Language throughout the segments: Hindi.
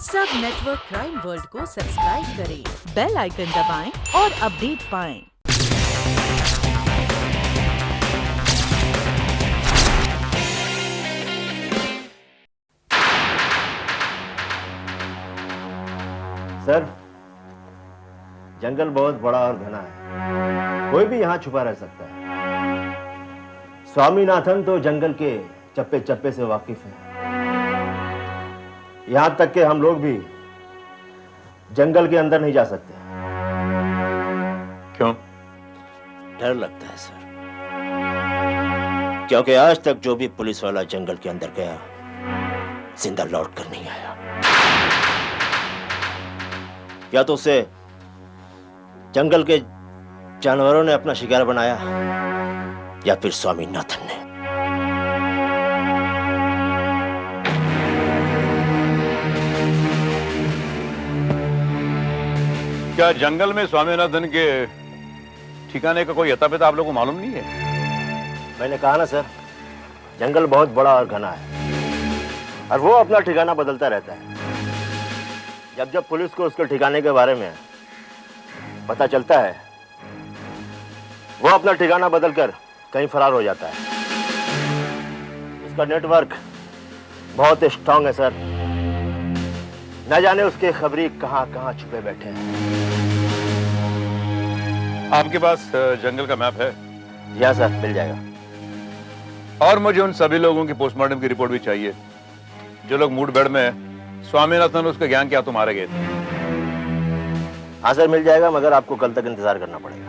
सब नेटवर्क क्राइम वर्ल्ड को सब्सक्राइब करें, बेल आइकन दबाएं और अपडेट पाएं। सर, जंगल बहुत बड़ा और घना है, कोई भी यहाँ छुपा रह सकता है। स्वामीनाथन तो जंगल के चप्पे चप्पे से वाकिफ है। यहाँ तक कि हम लोग भी जंगल के अंदर नहीं जा सकते। क्यों? डर लगता है सर, क्योंकि आज तक जो भी पुलिस वाला जंगल के अंदर गया जिंदा लौट कर नहीं आया। या तो उसे जंगल के जानवरों ने अपना शिकार बनाया या फिर स्वामीनाथन ने। क्या जंगल में स्वामीनाथन के ठिकाने का कोई अता पता आप लोगों को मालूम नहीं है? मैंने कहा ना सर, जंगल बहुत बड़ा और घना है और वो अपना ठिकाना बदलता रहता है। जब पुलिस को उसके ठिकाने के बारे में पता चलता है, वो अपना ठिकाना बदलकर कहीं फरार हो जाता है। उसका नेटवर्क बहुत स्ट्रांग है सर, न जाने उसके खबरी कहां कहां छुपे बैठे हैं। आपके पास जंगल का मैप है? जी सर, मिल जाएगा। और मुझे उन सभी लोगों की पोस्टमार्टम की रिपोर्ट भी चाहिए जो लोग मुठभेड़ में स्वामीनाथन और उसके गैंग के हाथों मारे गए थे। हाँ सर, मिल जाएगा, मगर आपको कल तक इंतजार करना पड़ेगा।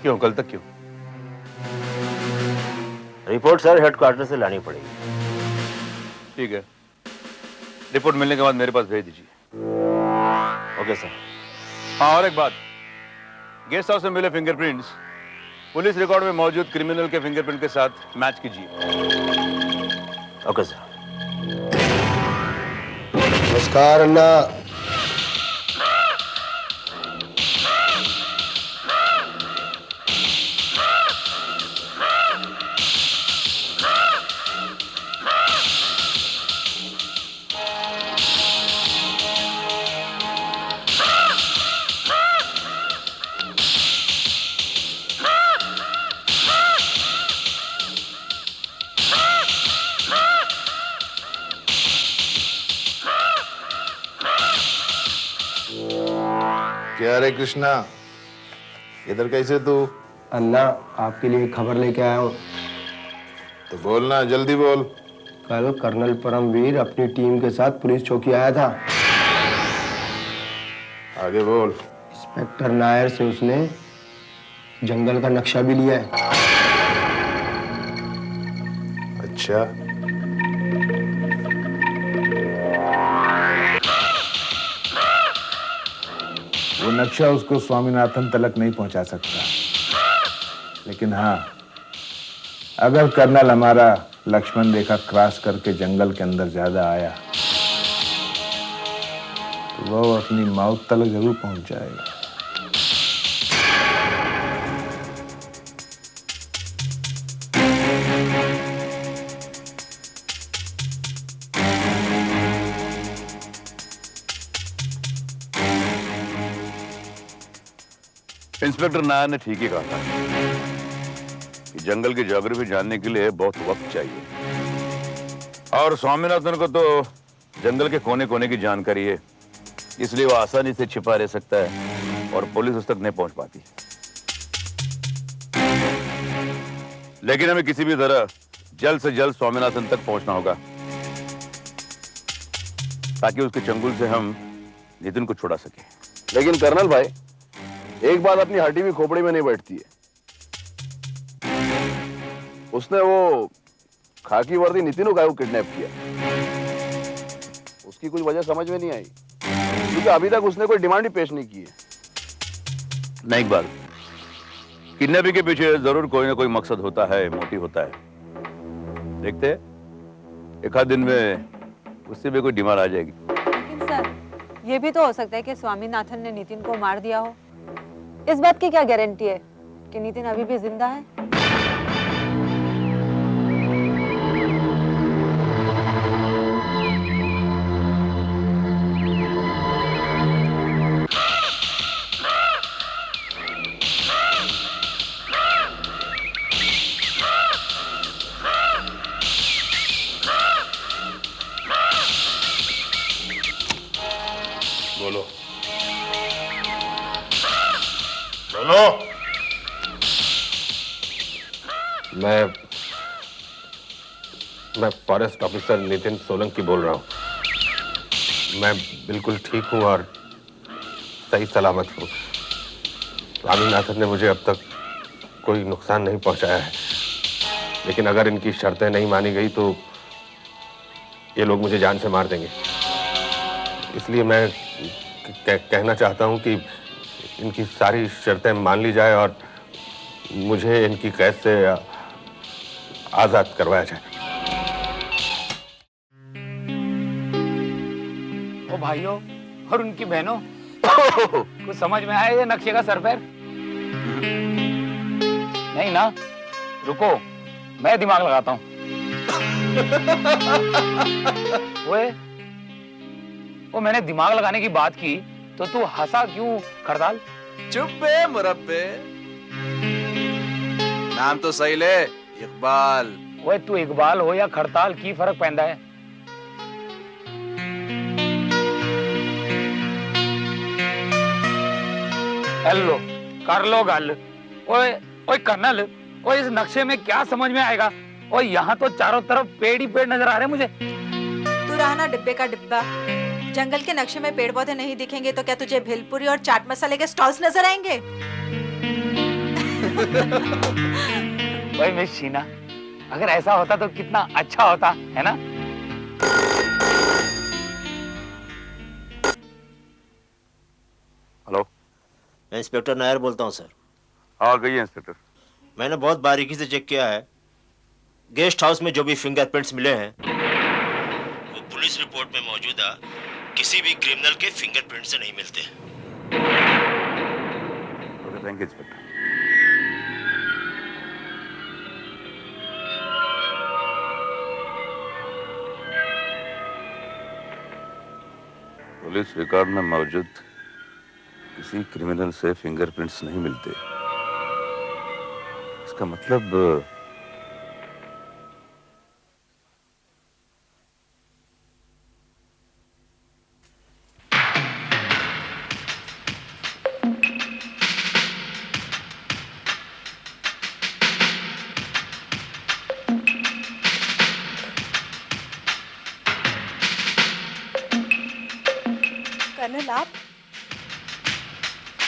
क्यों? कल तक क्यों? रिपोर्ट सर हेडक्वार्टर से लानी पड़ेगी। ठीक है, रिपोर्ट मिलने के बाद मेरे पास भेज दीजिए। Okay sir. हाँ, और एक बात, गेस्ट हाउस में मिले फिंगरप्रिंट्स पुलिस रिकॉर्ड में मौजूद क्रिमिनल के फिंगरप्रिंट के साथ मैच कीजिए। Okay sir. नमस्कार अन्ना। क्या रे कृष्णा, इधर कैसे तू? अन्ना, आपके लिए खबर लेके आया हूँ। तो बोलना, जल्दी बोल। कल कर्नल परमवीर अपनी टीम के साथ पुलिस चौकी आया था। आगे बोल। इंस्पेक्टर नायर से उसने जंगल का नक्शा भी लिया है। अच्छा, वो नक्शा उसको स्वामीनाथन तलक नहीं पहुंचा सकता, लेकिन हाँ, अगर कर्नल हमारा लक्ष्मण रेखा क्रॉस करके जंगल के अंदर ज्यादा आया तो वो अपनी मौत तलक जरूर पहुंच जाएगा। इंस्पेक्टर नायर ने ठीक ही कहा था कि जंगल की ज्योग्राफी जानने के लिए बहुत वक्त चाहिए और स्वामीनाथन को तो जंगल के कोने कोने की जानकारी है, इसलिए वो आसानी से छिपा रह सकता है और पुलिस उस तक नहीं पहुंच पाती। लेकिन हमें किसी भी तरह जल्द से जल्द स्वामीनाथन तक पहुंचना होगा ताकि उसके चंगुल से हम नितिन को छुड़ा सके। लेकिन कर्नल भाई, एक बात अपनी हड्डी भी खोपड़ी में नहीं बैठती है। उसने वो खाकी वर्दी नितिन को किडनैप किया, उसकी कुछ वजह समझ में नहीं आई, क्योंकि अभी तक उसने कोई डिमांड ही पेश नहीं की है। नहीं इकबाल, किडनैपिंग के पीछे जरूर कोई ना कोई मकसद होता है, मोटिव होता है। देखते हैं, एक आध दिन में उससे भी कोई डिमांड आ जाएगी। लेकिन सर, ये भी तो हो सकता है कि स्वामीनाथन ने नितिन को मार दिया हो। इस बात की क्या गारंटी है कि नितिन अभी भी जिंदा है? बोलो बोलो। मैं फॉरेस्ट ऑफिसर नितिन सोलंकी बोल रहा हूँ। मैं बिल्कुल ठीक हूँ और सही सलामत हूँ। स्वामीनाथन ने मुझे अब तक कोई नुकसान नहीं पहुंचाया है, लेकिन अगर इनकी शर्तें नहीं मानी गई तो ये लोग मुझे जान से मार देंगे। इसलिए मैं कहना चाहता हूँ कि इनकी सारी शर्तें मान ली जाए और मुझे इनकी कैद से आजाद करवाया जाए। ओ भाइयों और उनकी बहनों, कुछ समझ में आया ये नक्शे का सरफेर? नहीं ना, रुको मैं दिमाग लगाता हूँ। वो मैंने दिमाग लगाने की बात की तो तू हंसा क्यों खड़ताल? चुप बे मुरब्बे, नाम तो सही ले, इकबाल। ओए तू इकबाल हो या खड़ताल की फर्क पैंदा है? हेलो कर लो गल। ओए ओए कर्नल, ओए इस नक्शे में क्या समझ में आएगा? ओए यहाँ तो चारों तरफ पेड़ ही पेड़ नजर आ रहे हैं मुझे। तू रहा ना डिब्बे का डिब्बा। जंगल के नक्शे में पेड़ पौधे नहीं दिखेंगे तो क्या तुझे भेलपुरी और चाट मसाले के स्टॉल्स नजर आएंगे? भाई मिस शीना, अगर ऐसा होता तो कितना अच्छा होता, है ना? हेलो, मैं इंस्पेक्टर नायर बोलता हूँ सर। आ गई है इंस्पेक्टर। मैंने बहुत बारीकी से चेक किया है। गेस्ट हाउस में जो भी फिंगरप्रिंट्स मिले हैं वो पुलिस रिपोर्ट में मौजूदा किसी भी क्रिमिनल के फिंगरप्रिंट से नहीं मिलते। Okay, thank you inspector. Police record में मौजूद किसी क्रिमिनल से फिंगरप्रिंट्स नहीं मिलते। इसका मतलब कर्नल, आप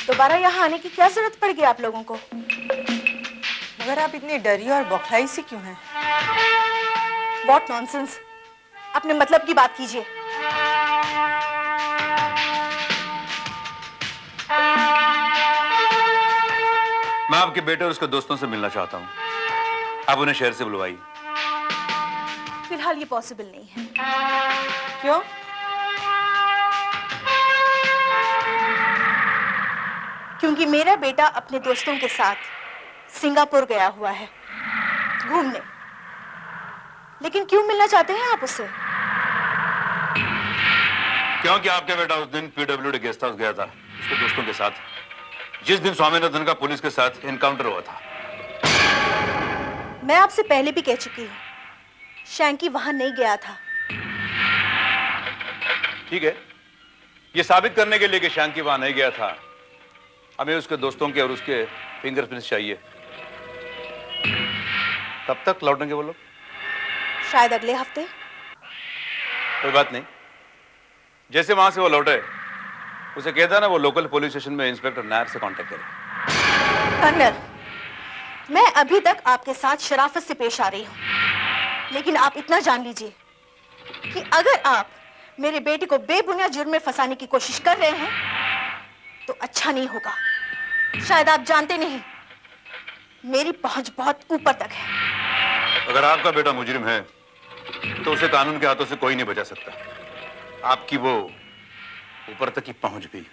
दोबारा यहाँ आने की क्या जरूरत पड़ गई आप लोगों को? मगर आप इतनी डरी और बौखलाई सी क्यों हैं? What nonsense! अपने मतलब की बात कीजिए। मैं आपके बेटे और उसके दोस्तों से मिलना चाहता हूँ। आप उन्हें शहर से बुलवाइए। फिलहाल ये पॉसिबल नहीं है। क्यों? क्योंकि मेरा बेटा अपने दोस्तों के साथ सिंगापुर गया हुआ है घूमने। लेकिन क्यों मिलना चाहते हैं आप उससे? क्योंकि आपका बेटा उस दिन पीडब्ल्यूडी गेस्ट हाउस गया था उसके दोस्तों के साथ, जिस दिन स्वामीनाथन का पुलिस के साथ एनकाउंटर हुआ था। मैं आपसे पहले भी कह चुकी हूँ, शैंकी वहां नहीं गया था। ठीक है, ये साबित करने के लिए कि शैंकी वहां नहीं गया था, हमें उसके दोस्तों के और उसके फिंगरप्रिंट्स चाहिए। कब तक लौटेंगे वो लोग? शायद अगले हफ्ते। कोई बात नहीं, जैसे वहां से वो लौटे उसे कहता ना वो लोकल पुलिस स्टेशन में इंस्पेक्टर नायर से कांटेक्ट करे। कर्नल, मैं अभी तक आपके साथ शराफत से पेश आ रही हूँ, लेकिन आप इतना जान लीजिए कि अगर आप मेरे बेटे को बेबुनियाद जुर्म में फंसाने की कोशिश कर रहे हैं तो अच्छा नहीं होगा। शायद आप जानते नहीं, मेरी पहुंच बहुत ऊपर तक है। अगर आपका बेटा मुजरिम है तो उसे कानून के हाथों से कोई नहीं बचा सकता। आपकी वो ऊपर तक की पहुंच भी।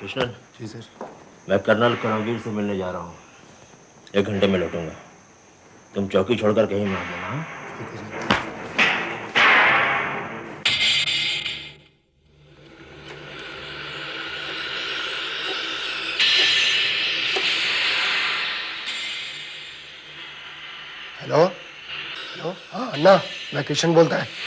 कृष्णन जी सर। मैं कर्नल करमवीर से मिलने जा रहा हूँ। 1 घंटे में लौटूंगा। तुम चौकी छोड़कर कहीं मत जाना। हाँ? हेलो हेलो, हाँ अन्ना, मैं किशन बोलता है।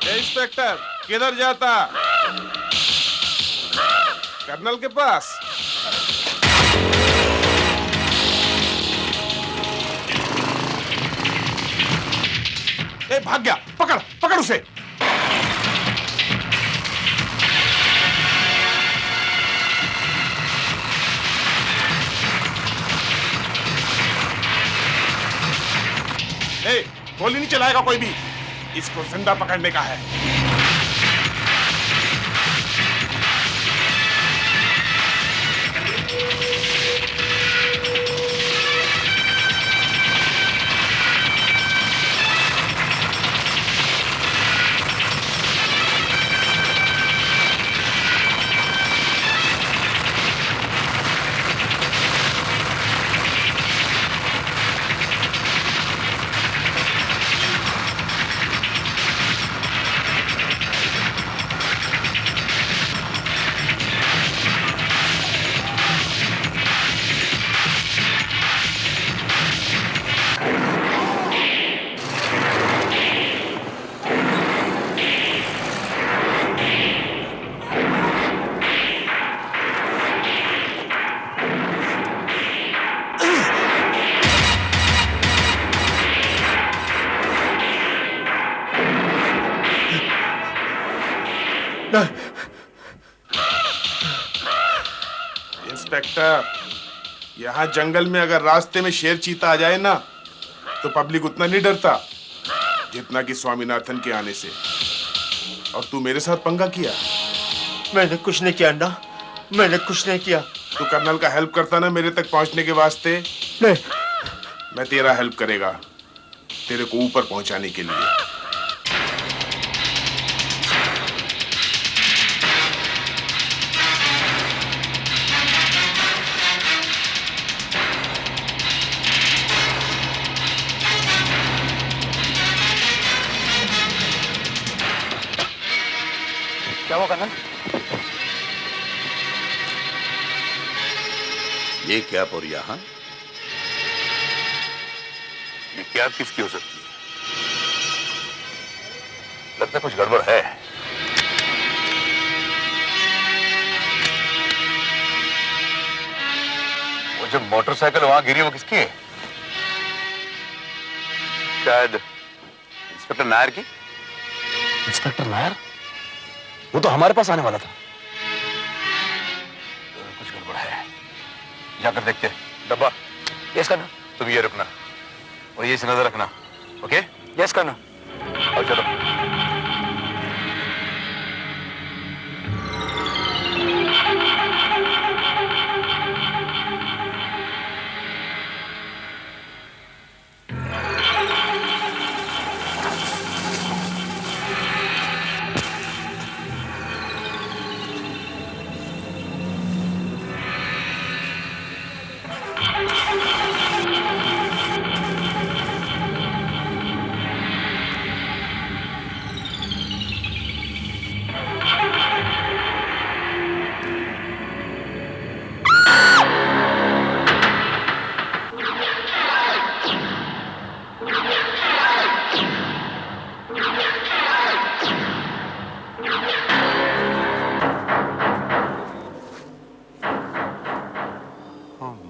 इंस्पेक्टर किधर जाता? कर्नल के पास। ए, भाग गया, पकड़ पकड़ उसे। ए, गोली नहीं चलाएगा कोई भी, इसको जिंदा पकड़ने का है। इंस्पेक्टर, यहाँ जंगल में अगर रास्ते में शेर चीता आ जाए ना, तो पब्लिक उतना नहीं डरता जितना कि स्वामीनाथन के आने से। और तू मेरे साथ पंगा किया। मैंने कुछ नहीं किया अन्ना, मैंने कुछ नहीं किया। तू कर्नल का हेल्प करता ना मेरे तक पहुंचने के वास्ते। नहीं, मैं तेरा हेल्प करेगा तेरे को ऊपर पहुंचाने के लिए। क्या हुआ कर्नल? ये कैप और यहां ये कैप किसकी हो सकती है? लगता है कुछ गड़बड़ है। वो जो मोटरसाइकिल वहां गिरी वो किसकी है? शायद इंस्पेक्टर नायर की। इंस्पेक्टर नायर? वो तो हमारे पास आने वाला था। कुछ गड़बड़ है, जाकर देखते। डब्बा, यस करना। तुम ये रुकना और ये से नजर रखना। ओके? यस करना। और चलो।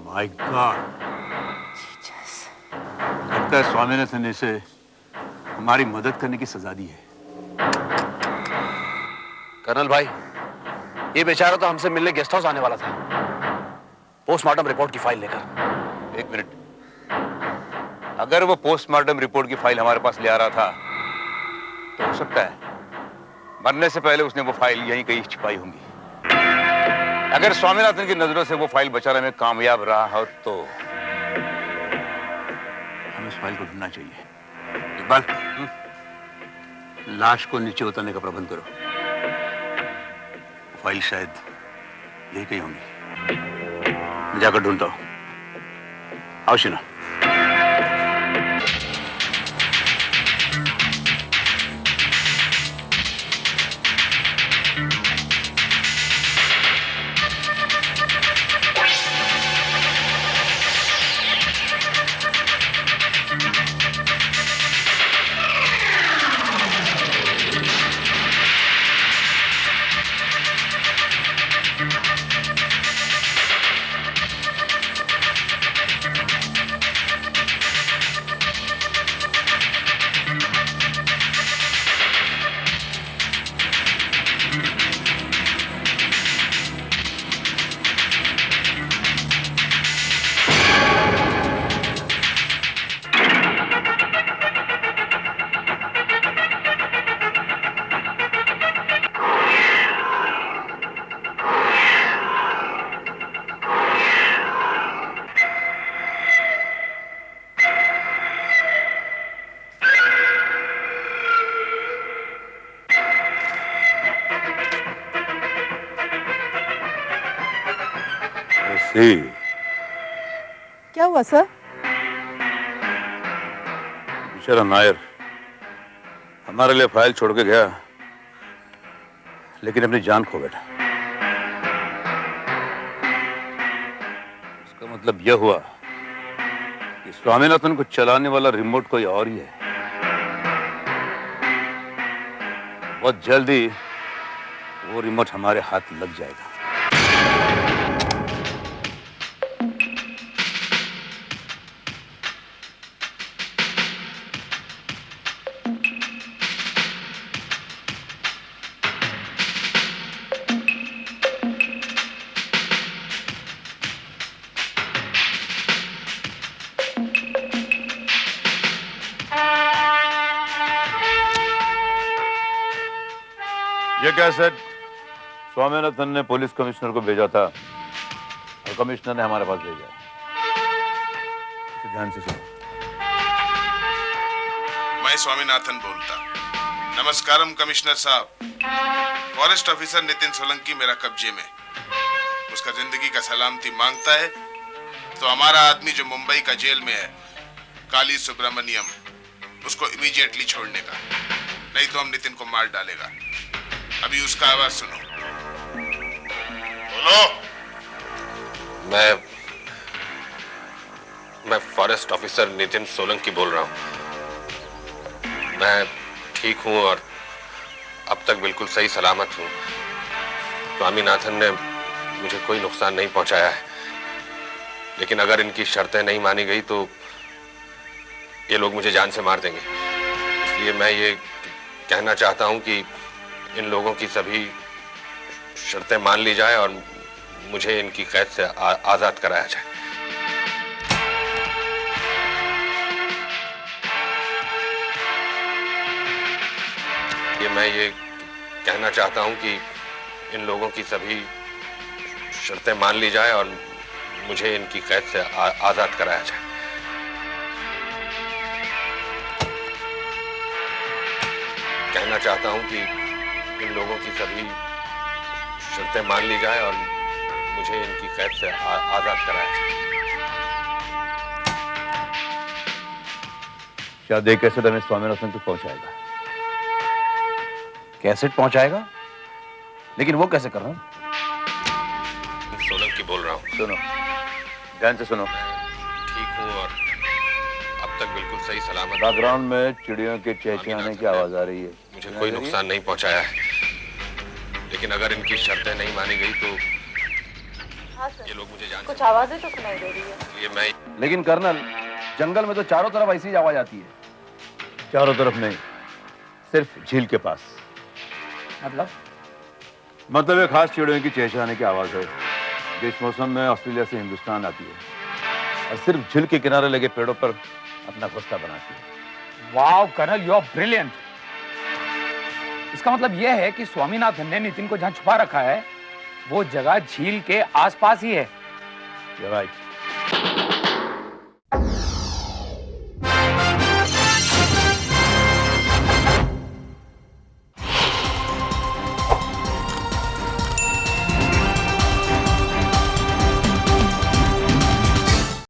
माय गॉड, लगता है स्वामीनाथन ने इसे हमारी मदद करने की सजा दी है। कर्नल भाई, ये बेचारा तो हमसे मिलने गेस्ट हाउस आने वाला था, पोस्टमार्टम रिपोर्ट की फाइल लेकर। एक मिनट, अगर वो पोस्टमार्टम रिपोर्ट की फाइल हमारे पास ले आ रहा था तो हो सकता है मरने से पहले उसने वो फाइल यहीं कहीं छिपाई होंगी। अगर स्वामीनाथन की नजरों से वो फाइल बचाने में कामयाब रहा हो तो हमें उस फाइल को ढूंढना चाहिए। इकबाल, लाश को नीचे उतारने का प्रबंध करो। फाइल शायद यही कहीं होंगी। मैं जाकर ढूंढता हूं। आओ शीना। क्या हुआ सर? बेचारा नायर हमारे लिए फाइल छोड़ के गया, लेकिन अपनी जान खो बैठा। इसका मतलब यह हुआ कि स्वामीनाथन को चलाने वाला रिमोट कोई और ही है। बहुत जल्दी वो रिमोट हमारे हाथ लग जाएगा। ये कैसेट स्वामीनाथन ने पुलिस कमिश्नर को भेजा था और कमिश्नर ने हमारे पास भेजा। इसे ध्यान से सुनो। मैं स्वामीनाथन बोलता। नमस्कारम कमिश्नर साहब। फॉरेस्ट ऑफिसर नितिन सोलंकी मेरा कब्जे में। उसका जिंदगी का सलामती मांगता है तो हमारा आदमी जो मुंबई का जेल में है, काली सुब्रमण्यम, उसको इमीडिएटली छोड़ने का, नहीं तो हम नितिन को मार डालेगा। अभी उसका आवाज सुनो। बोलो। मैं फॉरेस्ट ऑफिसर नितिन सोलंकी बोल रहा हूं। मैं ठीक हूं और अब तक बिल्कुल सही सलामत हूं। स्वामीनाथन ने मुझे कोई नुकसान नहीं पहुंचाया है, लेकिन अगर इनकी शर्तें नहीं मानी गई तो ये लोग मुझे जान से मार देंगे। इसलिए मैं ये कहना चाहता हूं कि इन लोगों की सभी शर्तें मान ली जाए और मुझे इनकी कैद से आजाद कराया जाए। मैं ये कहना चाहता हूं कि इन लोगों की सभी शर्तें मान ली जाए और मुझे इनकी कैद से आजाद कराया जाए। कहना चाहता हूं कि इन लोगों की सभी शर्तें मान ली जाए और मुझे इनकी कैद से आजाद कराया जाए। शायद एक कैसेट हमें स्वामीनाथन तक पहुंचाएगा। कैसेट पहुंचाएगा? लेकिन वो कैसे कर रहा हूं? सोलंकी बोल रहा हूं। सुनो, ध्यान से सुनो। ठीक हूं और अब तक बिल्कुल सही सलामत। बैकग्राउंड में चिड़ियों के चहचहाने की आवाज आ रही है। मुझे कोई नुकसान नहीं पहुंचाया है, लेकिन अगर इनकी शर्तें नहीं मानी गई तो ये लोग मुझे जान। कुछ आवाजें तो सुनाई दे रही है। ये मैं। लेकिन कर्नल, जंगल में तो चारों तरफ ऐसी आवाज आती है। चारों तरफ नहीं, सिर्फ झील के पास। मतलब एक खास चिड़ियों की चहचहाने की आवाज है जो इस मौसम में ऑस्ट्रेलिया से हिंदुस्तान आती है और सिर्फ झील के किनारे लगे पेड़ों पर अपना घोंसला बनाती है। Wow colonel, you are brilliant. इसका मतलब यह है कि स्वामीनाथन ने नितिन को जहां छुपा रखा है वो जगह झील के आसपास ही है। You're right.